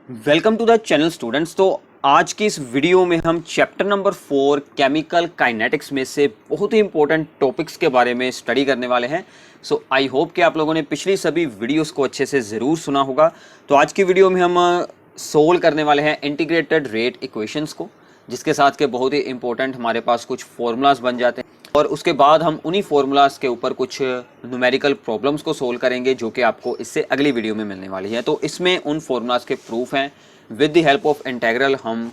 Welcome to the channel students. तो आज की इस वीडियो में हम चैप्टर नंबर 4 केमिकल काइनेटिक्स में से बहुत ही इंपॉर्टेंट टॉपिक्स के बारे में स्टडी करने वाले हैं। सो आई होप कि आप लोगों ने पिछली सभी वीडियोस को अच्छे से ज़रूर सुना होगा। तो आज की वीडियो में हम सोल्व करने वाले हैं इंटीग्रेटेड रेट इक्वेशंस को, जिसके साथ के बहुत ही इंपॉर्टेंट हमारे पास कुछ फॉर्मूलाज बन जाते हैं और उसके बाद हम उन्हीं फॉर्मूलाज के ऊपर कुछ न्यूमेरिकल प्रॉब्लम्स को सोल्व करेंगे, जो कि आपको इससे अगली वीडियो में मिलने वाली है। तो इसमें उन फॉर्मूलाज के प्रूफ हैं, with the help of integral हम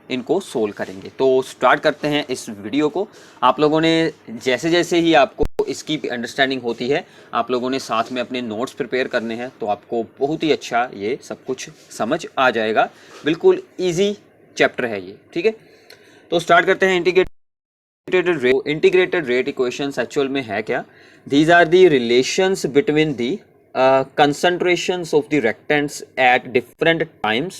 इनको सोल्व करेंगे। तो स्टार्ट करते हैं इस वीडियो को। आप लोगों ने जैसे जैसे ही आपको इसकी अंडरस्टैंडिंग होती है, आप लोगों ने साथ में अपने नोट्स प्रिपेयर करने हैं, तो आपको बहुत ही अच्छा ये सब कुछ समझ आ जाएगा। बिल्कुल ईजी चैप्टर है ये, ठीक है। तो स्टार्ट करते हैं। इंटीग्रेटेड रेट इक्वेशंस एक्चुअल में है क्या? These are the relations between the concentrations of the reactants at different times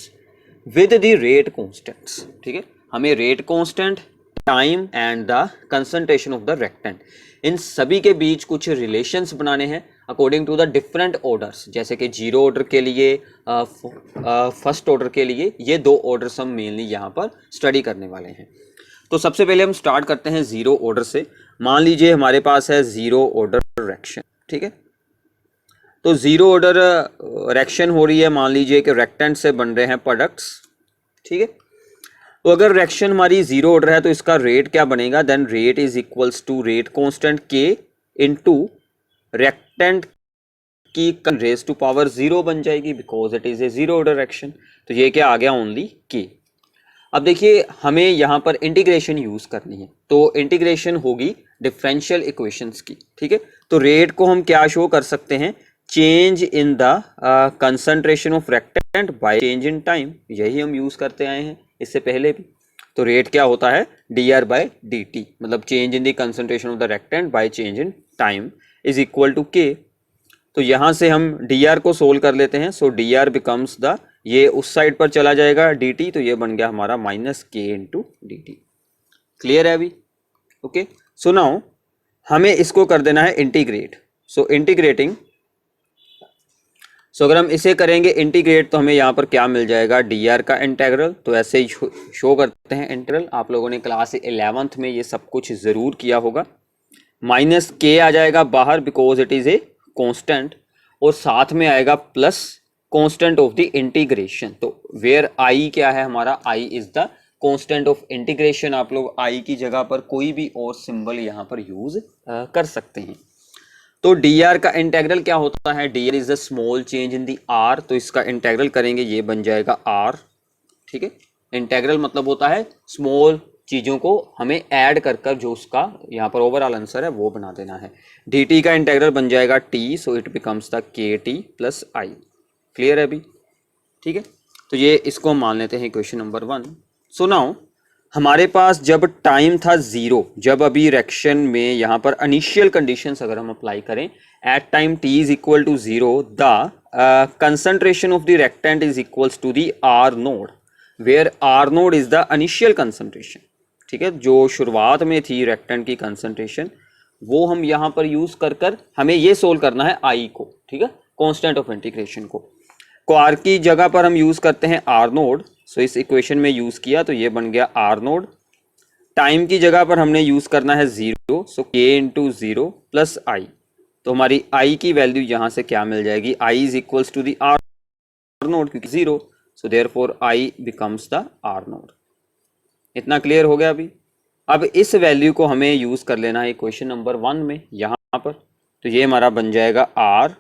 with the rate constants। ठीक है, हमें rate constant, time and the concentration of the reactant, इन सभी के बीच कुछ रिलेशंस बनाने हैं according to the different orders. जैसे कि जीरो ऑर्डर के लिए, फर्स्ट ऑर्डर के लिए, ये दो ऑर्डर्स हम मेनली यहाँ पर स्टडी करने वाले हैं। तो सबसे पहले हम स्टार्ट करते हैं जीरो ऑर्डर से। मान लीजिए हमारे पास है जीरो ऑर्डर रिएक्शन, ठीक है। तो जीरो ऑर्डर रिएक्शन हो रही है, मान लीजिए कि रिएक्टेंट से बन रहे हैं प्रोडक्ट्स, ठीक है। तो अगर रिएक्शन हमारी जीरो ऑर्डर है तो इसका रेट क्या बनेगा? Then rate is equals to rate constant K into reactant की रेज टू पावर जीरो बन जाएगी, because it is a zero order reaction. तो ये क्या आ गया? ओनली के। अब देखिए, हमें यहाँ पर इंटीग्रेशन यूज करनी है, तो इंटीग्रेशन होगी डिफरेंशियल इक्वेशंस की, ठीक है। तो रेट को हम क्या शो कर सकते हैं? Change in the concentration of reactant by change in time. यही हम यूज करते आए हैं इससे पहले भी। तो रेट क्या होता है? dr बाय dt, मतलब change in the concentration of the reactant by change in time is equal to K. तो यहां से हम dr को सोल्व कर लेते हैं। सो dr बिकम्स द, ये उस साइड पर चला जाएगा dt, तो ये बन गया हमारा माइनस के इंटू डी टी। क्लियर है अभी? ओके। सो नाउ हमें इसको कर देना है इंटीग्रेट। सो इंटीग्रेटिंग, सो अगर हम इसे करेंगे इंटीग्रेट, तो हमें यहाँ पर क्या मिल जाएगा? dr का इंटेग्रल। तो ऐसे ही शो करते हैं इंटीग्रल। आप लोगों ने क्लास 11th में ये सब कुछ जरूर किया होगा। माइनस के आ जाएगा बाहर, because it is a constant, और साथ में आएगा plus constant of the integration. तो वेयर आई क्या है हमारा? I is the constant of integration. आप लोग आई की जगह पर कोई भी और सिंबल यहाँ पर यूज कर सकते हैं। तो dr का इंटेग्रल क्या होता है? dr is the small change in the r, तो इसका इंटेग्रल करेंगे, ये बन जाएगा r, ठीक है। इंटेग्रल मतलब होता है स्मॉल चीजों को हमें ऐड कर कर जो उसका यहाँ पर ओवरऑल आंसर है वो बना देना है। dt का इंटेग्रल बन जाएगा t, so it becomes the kt plus i। Clear है अभी? ठीक है। तो ये इसको हम मान लेते हैं इक्वेशन नंबर 1। सो नाउ हमारे पास जब टाइम था जीरो, जब अभी रिएक्शन में यहाँ पर इनिशियल कंडीशंस अगर हम अप्लाई करें, at time t is equal to zero, the concentration of the reactant is equals to the r naught, where r naught is the initial concentration, ठीक है। जो शुरुआत में थी रिएक्टेंट की कंसंट्रेशन, वो हम यहाँ पर यूज कर कर हमें ये सोल्व करना है i को, ठीक है, कांस्टेंट ऑफ इंटीग्रेशन को r की जगह पर हम यूज करते हैं r नोड। सो इस इक्वेशन में यूज किया तो ये बन गया r नोड। टाइम की जगह पर हमने यूज करना है जीरो, सो k इंटू जीरो प्लस आई। तो हमारी i की वैल्यू यहां से क्या मिल जाएगी? i is equals to the r naught, क्योंकि zero, so therefore i becomes the r naught. इतना क्लियर हो गया अभी? अब इस वैल्यू को हमें यूज कर लेना है इक्वेशन नंबर 1 में यहां पर। तो ये हमारा बन जाएगा r,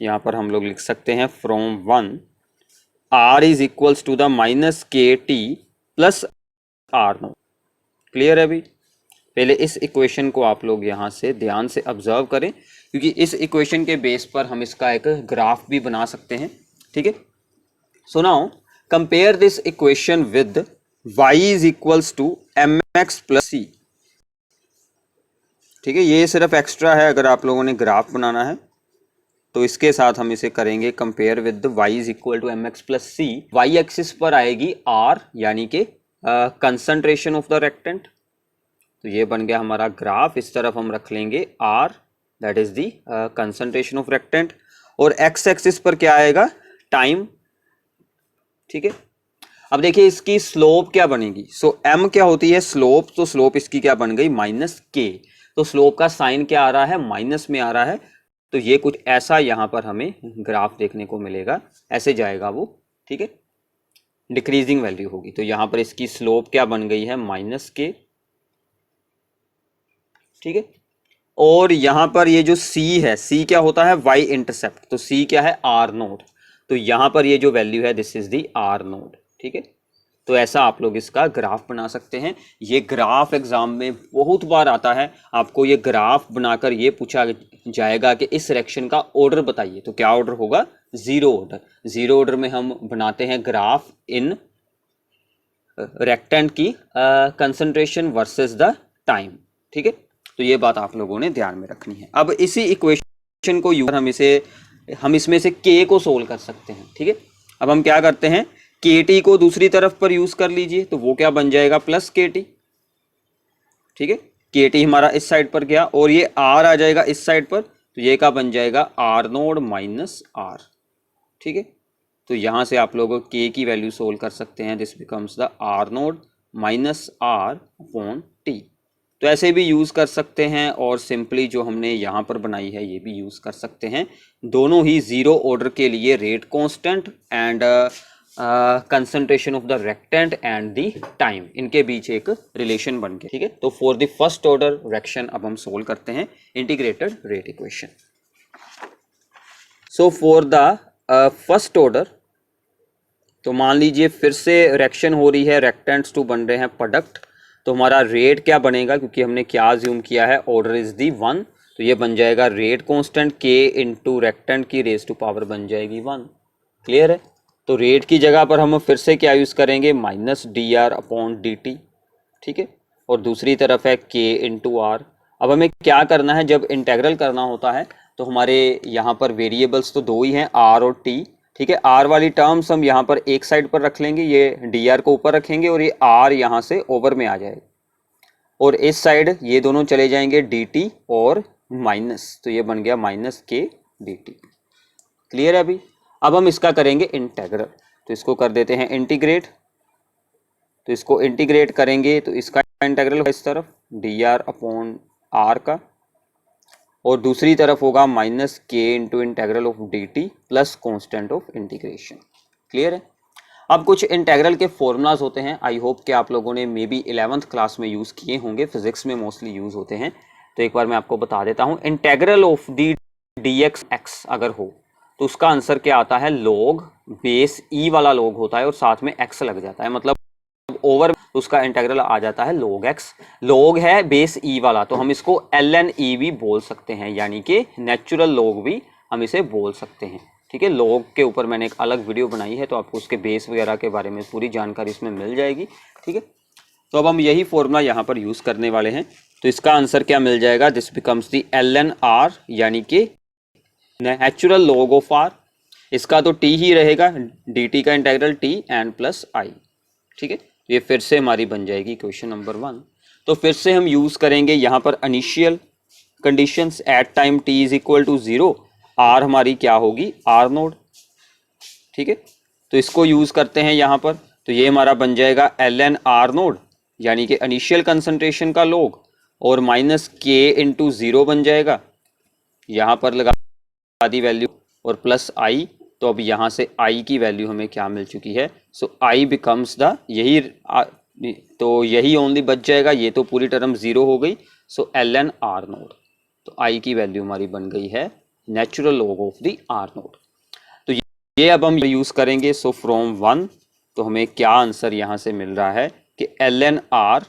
यहाँ पर हम लोग लिख सकते हैं from 1 r is equals to the minus K T plus R naught. Clear है अभी? पहले इस इक्वेशन को आप लोग यहाँ से ध्यान से ऑब्जर्व करें, क्योंकि इस इक्वेशन के बेस पर हम इसका एक ग्राफ भी बना सकते हैं, ठीक है। So now compare this equation with y is equals to M X plus C, ठीक है। ये सिर्फ एक्स्ट्रा है, अगर आप लोगों ने ग्राफ बनाना है तो इसके साथ हम इसे करेंगे compare with y is equal to M X plus C. Y axis पर आएगी r, यानी कि कंसंट्रेशन ऑफ द रिएक्टेंट। तो ये बन गया हमारा ग्राफ। इस तरफ हम रख लेंगे r, that is the concentration of reactant, और x एक्सिस पर क्या आएगा? टाइम। ठीक है। अब देखिए इसकी स्लोप क्या बनेगी, सो m क्या होती है स्लोप, तो स्लोप इसकी क्या बन गई माइनस के, तो स्लोप का साइन क्या आ रहा है माइनस में आ रहा है, तो ये कुछ ऐसा यहां पर हमें ग्राफ देखने को मिलेगा, ऐसे जाएगा वो, ठीक है, डिक्रीजिंग वैल्यू होगी। तो यहां पर इसकी स्लोप क्या बन गई है माइनस के, ठीक है। और यहां पर ये जो c है, c क्या होता है y इंटरसेप्ट, तो c क्या है r नोड, तो यहां पर ये जो वैल्यू है this is the r node, ठीक है। तो ऐसा आप लोग इसका ग्राफ बना सकते हैं। ये ग्राफ एग्जाम में बहुत बार आता है, आपको ये ग्राफ बनाकर ये पूछा जाएगा कि इस सेक्शन का ऑर्डर बताइए, तो क्या ऑर्डर होगा जीरो ऑर्डर। जीरो ऑर्डर में हम बनाते हैं ग्राफ इन रेक्टेंट की कंसंट्रेशन वर्सेस द टाइम, ठीक है। तो ये बात आप लोगों ने ध्यान में रखनी है। अब इसी इक्वेशन को यूज हम इसमें से k को सोल्व कर सकते हैं, ठीक है। अब हम क्या करते हैं, kt को दूसरी तरफ पर यूज कर लीजिए, तो वो क्या बन जाएगा प्लस kt, ठीक है। kt हमारा इस साइड पर गया और ये r आ जाएगा इस साइड पर, तो ये क्या बन जाएगा r नोड माइनस r, ठीक है। तो यहां से आप लोग k की वैल्यू सोल्व कर सकते हैं, this becomes the r node minus r upon t। तो ऐसे भी यूज कर सकते हैं और सिंपली जो हमने यहाँ पर बनाई है ये भी यूज कर सकते हैं। दोनों ही जीरो ऑर्डर के लिए rate constant and concentration of the reactant and the time, इनके बीच एक रिलेशन बन गया, ठीक है। तो for the first order reaction अब हम सोल्व करते हैं integrated rate equation. So for the first order, तो मान लीजिए फिर से रिएक्शन हो रही है, रेक्टेंट्स टू बन रहे हैं प्रोडक्ट, तो हमारा रेट क्या बनेगा, क्योंकि हमने क्या ज्यूम किया है ऑर्डर इज दी 1, तो ये बन जाएगा rate constant k into reactant की रेज टू पावर बन जाएगी 1। क्लियर है। तो रेट की जगह पर हम फिर से क्या यूज करेंगे minus D R upon D T, ठीक है। और दूसरी तरफ है k इंटू आर। अब हमें क्या करना है, जब इंटेग्रल करना होता है तो हमारे यहाँ पर वेरिएबल्स तो दो ही हैं r और t, ठीक है। r वाली टर्म्स हम यहाँ पर एक साइड पर रख लेंगे, ये dr को ऊपर रखेंगे और ये r यहाँ से ओवर में आ जाएगा, और इस साइड ये दोनों चले जाएंगे dt और माइनस, तो ये बन गया माइनस k dt। क्लियर है अभी। अब हम इसका करेंगे इंटेग्रल, तो इसको कर देते हैं इंटीग्रेट, तो इसको इंटीग्रेट करेंगे तो इसका इंटेग्रल इस तरफ dr अपॉन r का, और दूसरी तरफ होगा माइनस के into integral of D T plus constant of integration. Clear है। अब कुछ इंटेग्रल के फॉर्मूलाज होते हैं, आई होप कि आप लोगों ने मे बी 11th क्लास में यूज़ किए होंगे, फिजिक्स में मोस्टली यूज़ होते हैं, तो एक बार मैं आपको बता देता हूँ। Integral of the D x x अगर हो तो उसका आंसर क्या आता है, लॉग बेस ई वाला लॉग होता है और साथ में एक्स लग जाता है, मतलब ओवर उसका इंटीग्रल आ जाता है log x। log है बेस e वाला, तो हम इसको ln e भी बोल सकते हैं, यानी कि नेचुरल log भी हम इसे बोल सकते हैं, ठीक है। log के ऊपर मैंने एक अलग वीडियो बनाई है, तो आपको उसके बेस वगैरह के बारे में पूरी जानकारी इसमें मिल जाएगी, ठीक है। तो अब हम यही फॉर्मूला यहाँ पर यूज करने वाले हैं, तो इसका आंसर क्या मिल जाएगा, this becomes the ln r, यानी कि नेचुरल log ऑफ r। इसका तो t ही रहेगा, dt का इंटीग्रल t एंड प्लस आई, ठीक है। ये फिर से हमारी बन जाएगी क्वेश्चन नंबर 1। तो फिर से हम यूज करेंगे यहाँ पर initial conditions at time t is equal to 0, r हमारी क्या होगी r नोड, ठीक है। तो इसको यूज करते हैं यहाँ पर, तो ये हमारा बन जाएगा ln r नोड, यानी कि इनिशियल कंसंट्रेशन का log, और माइनस k इंटू 0 बन जाएगा, यहाँ पर लगा दी वैल्यू, और प्लस आई, तो अब यहाँ से i की वैल्यू हमें क्या मिल चुकी है, सो i बिकम्स द तो यही ओनली बच जाएगा, ये तो पूरी टर्म 0 हो गई, सो ln r नोड, तो i की वैल्यू हमारी बन गई है natural log of the r node. तो ये अब हम यूज करेंगे, सो फ्रॉम 1, तो हमें क्या आंसर यहाँ से मिल रहा है कि ln r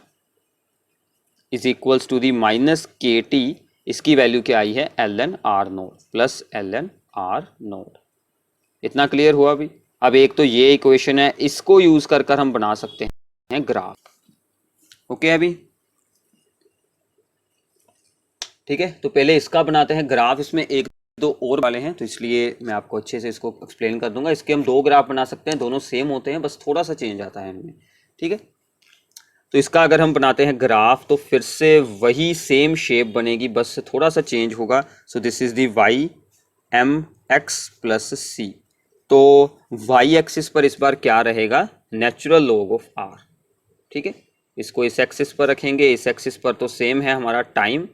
is equals to the minus K T, इसकी वैल्यू क्या आई है ln r naught plus ln r naught. इतना क्लियर हुआ अभी। अब एक तो ये इक्वेशन है, इसको यूज कर हम बना सकते हैं ग्राफ, ओके अभी, ठीक है। तो पहले इसका बनाते हैं ग्राफ, इसमें एक दो और वाले हैं, तो इसलिए मैं आपको अच्छे से इसको एक्सप्लेन कर दूंगा। इसके हम दो ग्राफ बना सकते हैं, दोनों सेम होते हैं, बस थोड़ा सा चेंज आता है इनमें, ठीक है। तो इसका अगर हम बनाते हैं ग्राफ, तो फिर से वही सेम शेप बनेगी, बस थोड़ा सा चेंज होगा। So this is the Y M X plus C, तो वाई एक्सिस पर इस बार क्या रहेगा, नेचुरल लॉग ऑफ आर। ठीक है, इसको इस एक्सिस पर रखेंगे, इस एक्सिस पर तो सेम है हमारा टाइम,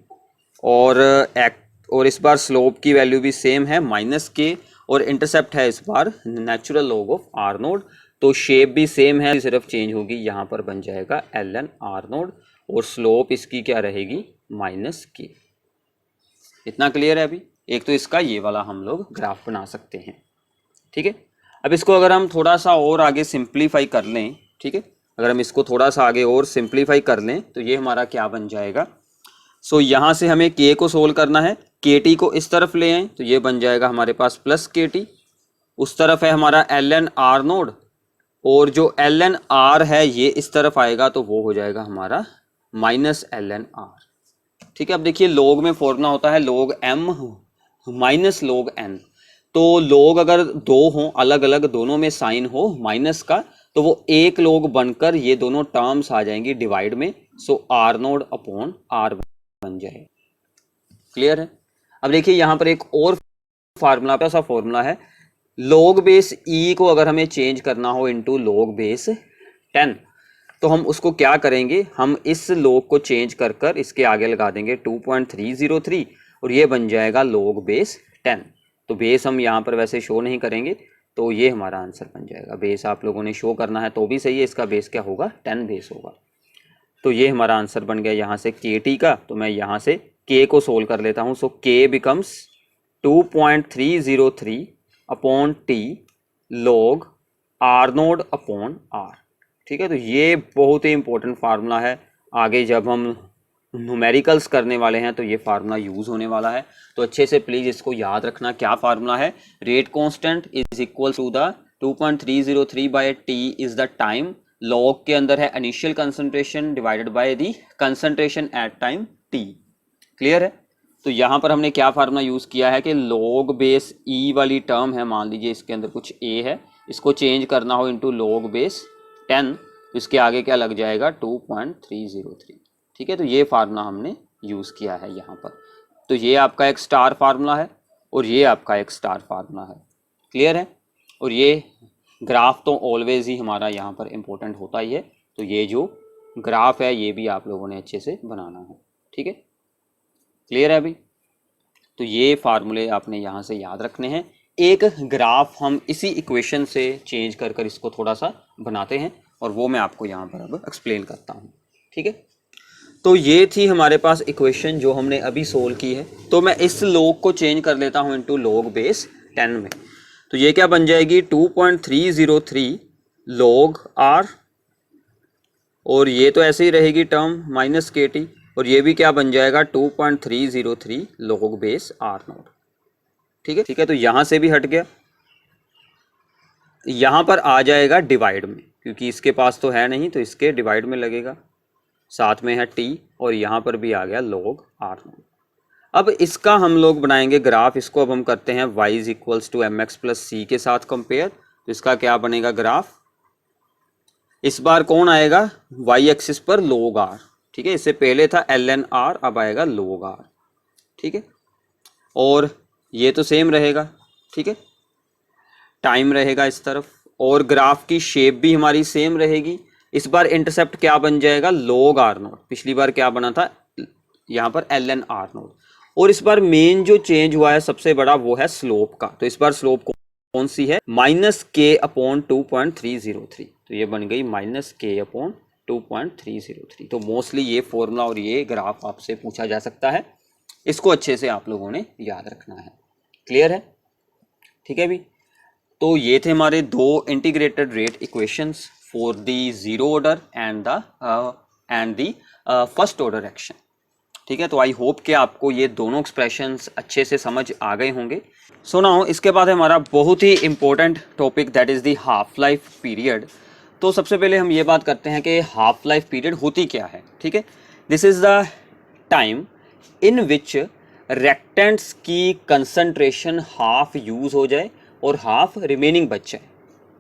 और इस बार स्लोप की वैल्यू भी सेम है -k, और इंटरसेप्ट है इस बार natural log of R naught. तो शेप भी सेम है, सिर्फ चेंज होगी, यहाँ पर बन जाएगा ln आर नोड, और स्लोप इसकी क्या रहेगी, -k। इतना क्लियर है अभी। एक तो इसका ये वाला हम लोग ग्राफ बना सकते हैं। ठीक है, अब इसको अगर हम थोड़ा सा और आगे सिंप्लीफाई कर लें, ठीक है, अगर हम इसको थोड़ा सा आगे और सिंप्लीफाई कर लें तो ये हमारा क्या बन जाएगा। सो यहाँ से हमें k को सोल्व करना है, kt को इस तरफ ले आए तो ये बन जाएगा हमारे पास +kt, उस तरफ है हमारा ln आर नोड, और जो ln आर है ये इस तरफ आएगा तो वो हो जाएगा हमारा -ln आर। ठीक है, अब देखिए लॉग में फॉर्मूला होता है log m -log n। तो लॉग अगर दो हों अलग अलग, दोनों में साइन हो माइनस का, तो वो एक लॉग बनकर ये दोनों टर्म्स आ जाएंगी डिवाइड में। सो आर नोड अपॉन आर बन जाए। क्लियर है। अब देखिए यहाँ पर एक और फार्मूला, ऐसा फॉर्मूला है, log बेस e को अगर हमें चेंज करना हो इनटू log बेस 10, तो हम उसको क्या करेंगे, हम इस log को चेंज कर कर इसके आगे लगा देंगे 2.303, और ये बन जाएगा log बेस 10। तो बेस हम यहाँ पर वैसे शो नहीं करेंगे, तो ये हमारा आंसर बन जाएगा। बेस आप लोगों ने शो करना है तो भी सही है, इसका बेस क्या होगा, 10 बेस होगा। तो ये हमारा आंसर बन गया यहाँ से kt का। तो मैं यहाँ से k को सोल्व कर लेता हूँ। So k becomes 2.303 upon t log R naught upon R. ठीक है, तो ये बहुत ही इंपॉर्टेंट फार्मूला है, आगे जब हम न्यूमेरिकल्स करने वाले हैं तो ये फार्मूला यूज होने वाला है। तो अच्छे से प्लीज इसको याद रखना। क्या फार्मूला है, rate constant is equal to the 2.303 by T is the time, log के अंदर है initial concentration divided by the concentration at time T. Clear है। तो यहाँ पर हमने क्या फार्मूला यूज किया है कि लॉग बेस ई वाली टर्म है, मान लीजिए इसके अंदर कुछ ए है, इसको चेंज करना हो इनटू लॉग बेस 10, तो इसके आगे क्या लग जाएगा 2.303। ठीक है, तो ये फार्मूला हमने यूज किया है यहाँ पर। तो ये आपका एक स्टार फार्मूला है और ये आपका एक स्टार फार्मूला है। क्लियर है। और ये ग्राफ तो ऑलवेज ही हमारा यहाँ पर इम्पोर्टेंट होता ही है, तो ये जो ग्राफ है ये भी आप लोगों ने अच्छे से बनाना है। ठीक है, क्लियर है अभी। तो ये फार्मूले आपने यहाँ से याद रखने हैं। एक ग्राफ हम इसी इक्वेशन से चेंज कर कर इसको थोड़ा सा बनाते हैं, और वो मैं आपको यहाँ पर अब एक्सप्लेन करता हूँ। ठीक है, तो ये थी हमारे पास इक्वेशन जो हमने अभी सोल्व की है। तो मैं इस लॉग को चेंज कर लेता हूँ इनटू लॉग बेस 10 में। तो ये क्या बन जाएगी 2.303 log r, और ये तो ऐसे ही रहेगी टर्म -kt, और ये भी क्या बन जाएगा 2.303 log बेस r नोट। ठीक है, ठीक है। तो यहाँ से भी हट गया, यहाँ पर आ जाएगा डिवाइड में, क्योंकि इसके पास तो है नहीं तो इसके डिवाइड में लगेगा, साथ में है t, और यहाँ पर भी आ गया log r नोट। अब इसका हम लोग बनाएंगे ग्राफ। इसको अब हम करते हैं y is equals to mx plus c के साथ कंपेयर। तो इसका क्या बनेगा ग्राफ, इस बार कौन आएगा y एक्सिस पर log r। ठीक है, इससे पहले था ln r, अब आएगा log r। ठीक है, और ये तो सेम रहेगा। ठीक है, टाइम रहेगा इस तरफ, और ग्राफ की शेप भी हमारी सेम रहेगी। इस बार इंटरसेप्ट क्या बन जाएगा log r नोट। पिछली बार क्या बना था यहाँ पर ln r नोट। और इस बार मेन जो चेंज हुआ है सबसे बड़ा वो है स्लोप का। तो इस बार स्लोप कौन सी है, -k अपॉन 2.303। तो ये बन गई -k अपॉन 2.303। तो मोस्टली ये फॉर्मूला और ये ग्राफ आपसे पूछा जा सकता है, इसको अच्छे से आप लोगों ने याद रखना है। क्लियर है। ठीक है भी। तो ये थे हमारे दो integrated rate equations for the zero order and the first order action. ठीक है, तो आई होप कि आपको ये दोनों एक्सप्रेशंस अच्छे से समझ आ गए होंगे। सो नाउ इसके बाद हमारा बहुत ही important topic that is the half life period. तो सबसे पहले हम ये बात करते हैं कि हाफ लाइफ पीरियड होती क्या है। ठीक है, this is the time in which reactants की कंसंट्रेशन हाफ यूज़ हो जाए और हाफ रिमेनिंग बच जाए।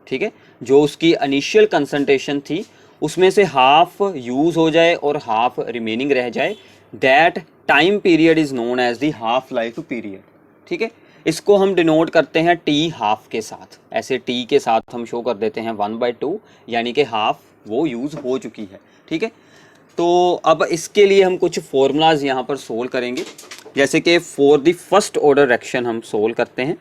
ठीक है, जो उसकी इनिशियल कंसंट्रेशन थी उसमें से हाफ यूज़ हो जाए और हाफ रिमेनिंग रह जाए, that time period is known as the half life period. ठीक है, इसको हम डिनोट करते हैं टी हाफ के साथ, ऐसे टी के साथ हम शो कर देते हैं 1/2, यानी कि हाफ वो यूज़ हो चुकी है। ठीक है, तो अब इसके लिए हम कुछ फॉर्मूलाज यहाँ पर सोल्व करेंगे, जैसे कि for the first order reaction हम सोल्व करते हैं,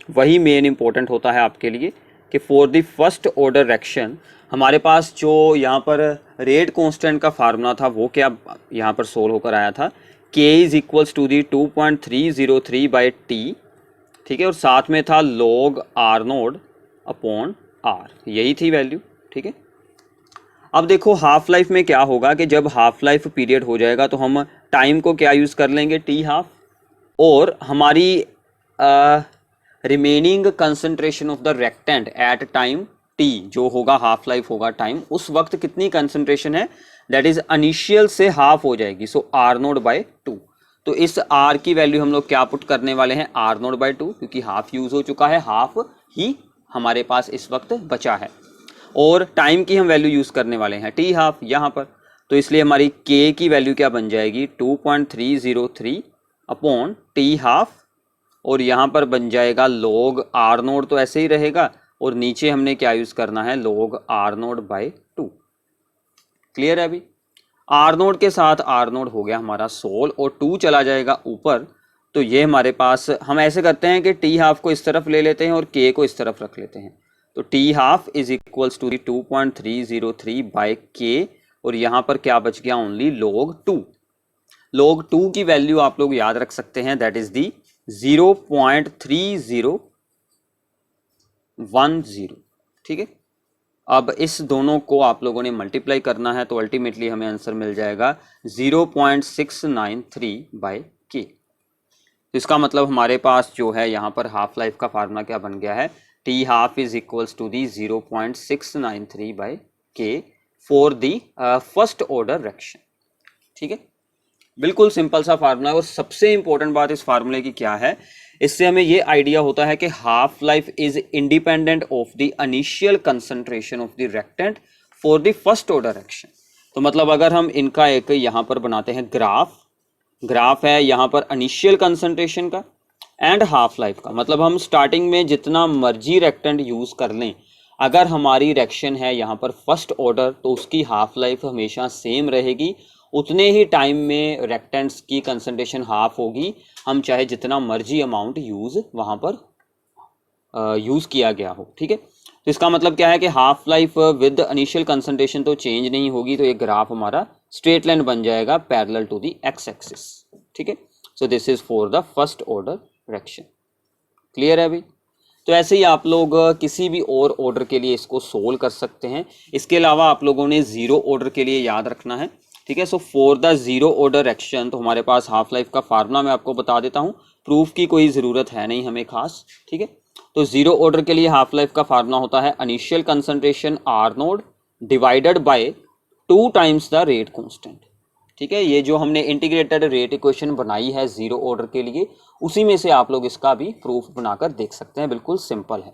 वही मेन इंपॉर्टेंट होता है आपके लिए कि for the first order reaction हमारे पास जो यहाँ पर रेट कांस्टेंट का फार्मूला था वो क्या यहाँ पर सोल्व होकर आया था, K is equals to the 2.303/T। ठीक है, और साथ में था log R0 अपॉन R, यही थी वैल्यू। ठीक है, अब देखो हाफ लाइफ में क्या होगा कि जब हाफ लाइफ पीरियड हो जाएगा तो हम टाइम को क्या यूज़ कर लेंगे, टी हाफ, और हमारी remaining concentration of the reactant eight time T जो होगा, हाफ लाइफ होगा टाइम, उस वक्त कितनी कंसंट्रेशन है, दैट इज इनिशियल से हाफ हो जाएगी, सो R0/2। तो इस R की वैल्यू हम लोग क्या पुट करने वाले हैं, R0/2, क्योंकि हाफ यूज हो चुका है, हाफ ही हमारे पास इस वक्त बचा है, और टाइम की हम वैल्यू यूज करने वाले हैं टी हाफ यहाँ पर, तो इसलिए हमारी K की वैल्यू क्या बन जाएगी, 2.303 अपॉन टी हाफ, और यहाँ पर बन जाएगा log R0 तो ऐसे ही रहेगा, और नीचे हमने क्या यूज करना है, log R0/2। क्लियर है अभी, R0 के साथ R0 हो गया हमारा सोल, और 2 चला जाएगा ऊपर, तो ये हमारे पास, हम ऐसे करते हैं कि टी हाफ को इस तरफ ले लेते हैं और K को इस तरफ रख लेते हैं, तो T half is equals to 2.303/K, और यहाँ पर क्या बच गया, ओनली log 2। log 2 की वैल्यू आप लोग याद रख सकते हैं, दैट इज दी 0.3010। ठीक है, अब इस दोनों को आप लोगों ने मल्टीप्लाई करना है, तो अल्टीमेटली हमें आंसर मिल जाएगा 0.693/K। तो इसका मतलब हमारे पास जो है यहाँ पर हाफ लाइफ का फार्मूला क्या बन गया है, T half is equals to the 0.693/K for the first order reaction. ठीक है, बिल्कुल सिंपल सा फार्मूला है, और सबसे इंपॉर्टेंट बात इस फार्मूले की क्या है, इससे हमें ये आइडिया होता है कि half life is independent of the initial concentration of the reactant for the first order reaction. तो मतलब अगर हम इनका एक यहाँ पर बनाते हैं ग्राफ है यहाँ पर इनिशियल कंसंट्रेशन का एंड हाफ लाइफ का, मतलब हम स्टार्टिंग में जितना मर्जी रिएक्टेंट यूज कर लें, अगर हमारी रिएक्शन है यहाँ पर फर्स्ट ऑर्डर, तो उसकी हाफ लाइफ हमेशा सेम रहेगी, उतने ही टाइम में रिएक्टेंट्स की कंसंट्रेशन हाफ होगी, हम चाहे जितना मर्जी अमाउंट यूज वहाँ पर यूज किया गया हो। ठीक है, तो इसका मतलब क्या है कि half life with initial concentration तो चेंज नहीं होगी, तो ये ग्राफ हमारा स्ट्रेट लाइन बन जाएगा parallel to the X axis. ठीक है, so this is for the first order reaction. Clear है अभी, तो ऐसे ही आप लोग किसी भी और ऑर्डर के लिए इसको सोल्व कर सकते हैं। इसके अलावा आप लोगों ने जीरो ऑर्डर के लिए याद रखना है। ठीक है, so for the zero order reaction, तो हमारे पास हाफ लाइफ का फार्मूला मैं आपको बता देता हूँ, प्रूफ की कोई ज़रूरत है नहीं हमें खास। ठीक है, तो जीरो ऑर्डर के लिए हाफ लाइफ का फार्मूला होता है initial concentration R0 divided by 2 times the rate constant. ठीक है, ये जो हमने इंटीग्रेटेड रेट इक्वेशन बनाई है जीरो ऑर्डर के लिए, उसी में से आप लोग इसका भी प्रूफ बनाकर देख सकते हैं, बिल्कुल सिंपल है।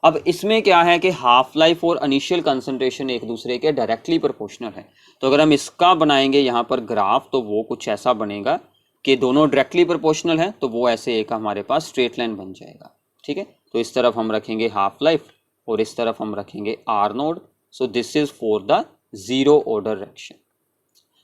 अब इसमें क्या है कि हाफ लाइफ और इनिशियल कंसंट्रेशन एक दूसरे के डायरेक्टली प्रोपोर्शनल है, तो अगर हम इसका बनाएंगे यहाँ पर ग्राफ, तो वो कुछ ऐसा बनेगा कि दोनों डायरेक्टली प्रोपोर्शनल है, तो वो ऐसे एक हमारे पास स्ट्रेट लाइन बन जाएगा। ठीक है, तो इस तरफ हम रखेंगे हाफ लाइफ और इस तरफ हम रखेंगे R0, so this is for the zero order reaction.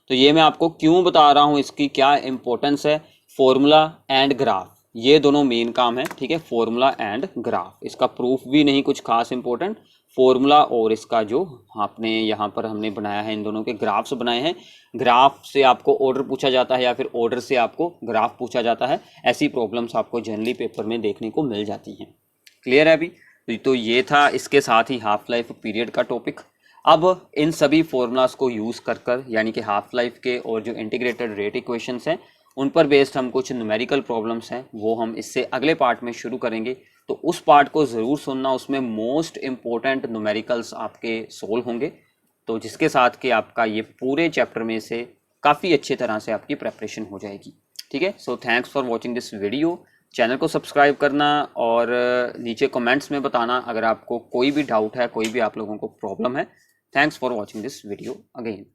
तो ये मैं आपको क्यों बता रहा हूँ, इसकी क्या इंपॉर्टेंस है, फॉर्मूला एंड ग्राफ, ये दोनों मेन काम है। ठीक है, फॉर्मूला एंड ग्राफ, इसका प्रूफ भी नहीं कुछ खास इंपॉर्टेंट, फॉर्मूला और इसका जो आपने यहाँ पर हमने बनाया है, इन दोनों के ग्राफ्स बनाए हैं। ग्राफ से आपको ऑर्डर पूछा जाता है या फिर ऑर्डर से आपको ग्राफ पूछा जाता है, ऐसी प्रॉब्लम्स आपको जनरली पेपर में देखने को मिल जाती हैं। क्लियर है अभी, तो ये था इसके साथ ही हाफ लाइफ पीरियड का टॉपिक। अब इन सभी फॉर्मूलाज को यूज़ कर यानी कि हाफ लाइफ के और जो इंटीग्रेटेड रेट इक्वेशंस हैं, उन पर बेस्ड हम कुछ न्यूमेरिकल प्रॉब्लम्स हैं वो हम इससे अगले पार्ट में शुरू करेंगे, तो उस पार्ट को ज़रूर सुनना, उसमें मोस्ट इम्पोर्टेंट न्यूमेरिकल्स आपके सोल्व होंगे, तो जिसके साथ कि आपका ये पूरे चैप्टर में से काफ़ी अच्छे तरह से आपकी प्रेपरेशन हो जाएगी। ठीक है, so thanks for watching this video. Channel को सब्सक्राइब करना और नीचे कमेंट्स में बताना अगर आपको कोई भी डाउट है, कोई भी आप लोगों को प्रॉब्लम है। Thanks for watching this video again.